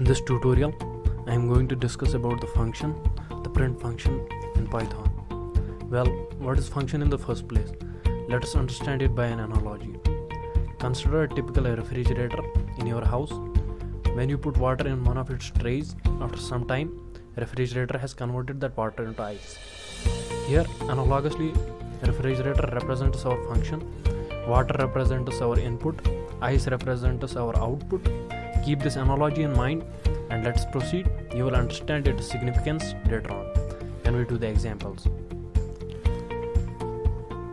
In this tutorial, I am going to discuss about the function, the print function in Python. Well, what is function in the first place? Let us understand it by an analogy. Consider a typical refrigerator in your house. When you put water in one of its trays, after some time, refrigerator has converted that water into ice. Here, analogously, refrigerator represents our function, water represents our input, ice represents our output. Keep this analogy in mind and let's proceed. You will understand its significance later on when we do the examples.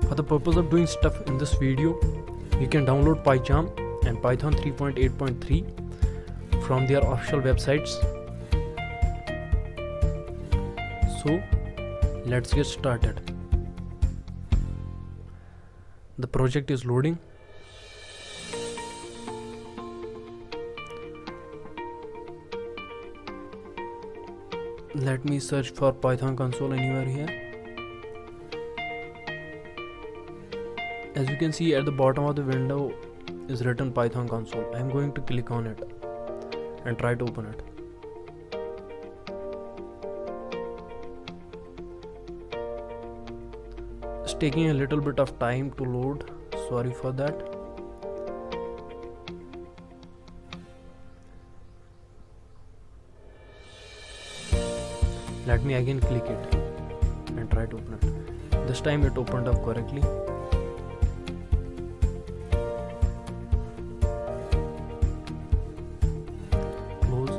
For the purpose of doing stuff in this video, you can download PyCharm and Python 3.8.3 from their official websites. So let's get started. The project is loading. Let me search for Python console anywhere here. As you can see, at the bottom of the window is written Python console. I am going to click on it and try to open it. It's taking a little bit of time to load. Sorry for that. Let me again click it and try to open it. This time it opened up correctly. Close.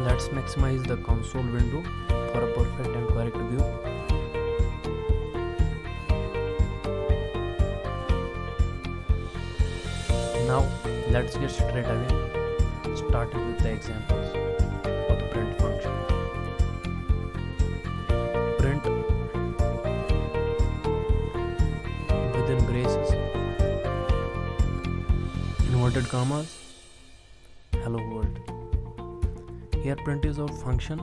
Let's maximize the console window for a perfect and correct view. Now let's get straight away started with the examples of the print function. Print within braces, inverted commas, hello world. Here print is our function,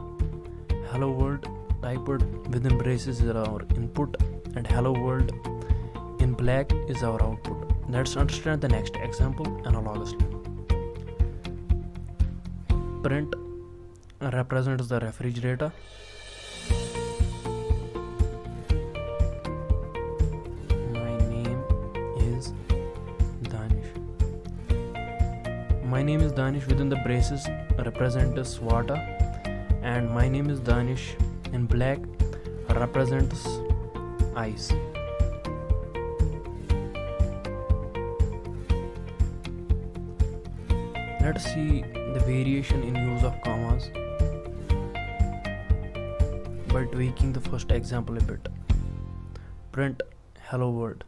hello world typed within braces is our input, and hello world in black is our output. Let's understand the next example analogously. Print represents the refrigerator. My name is Danish. My name is Danish within the braces represents water, and my name is Danish in black represents ice. Let's see the variation in use of commas by tweaking the first example a bit. Print hello world.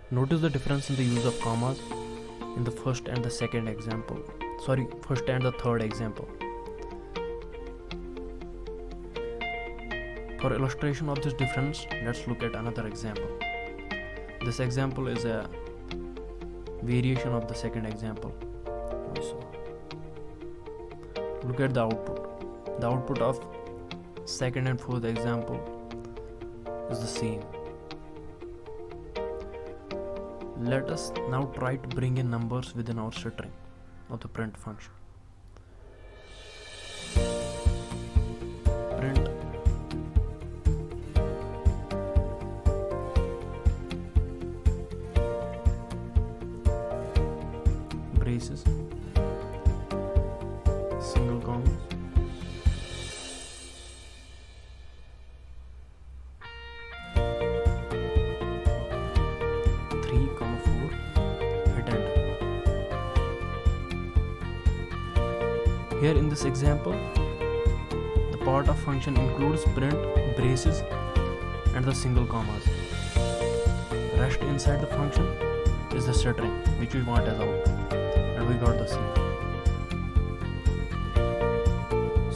Notice the difference in the use of commas in the first and the second example. First and the third example. For illustration of this difference, let's look at another example. This example is a variation of the second example. Look at the output. The output of second and fourth example is the same. Let us now try to bring in numbers within our string of the print function. Print braces, single commas, three comma 4, hit enter. Here in this example, the part of function includes print, braces and the single commas. Rest inside the function is the string which we want as output, and we got the same.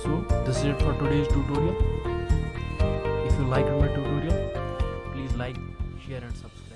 So this is it for today's tutorial. If you liked my tutorial, please like, share and subscribe.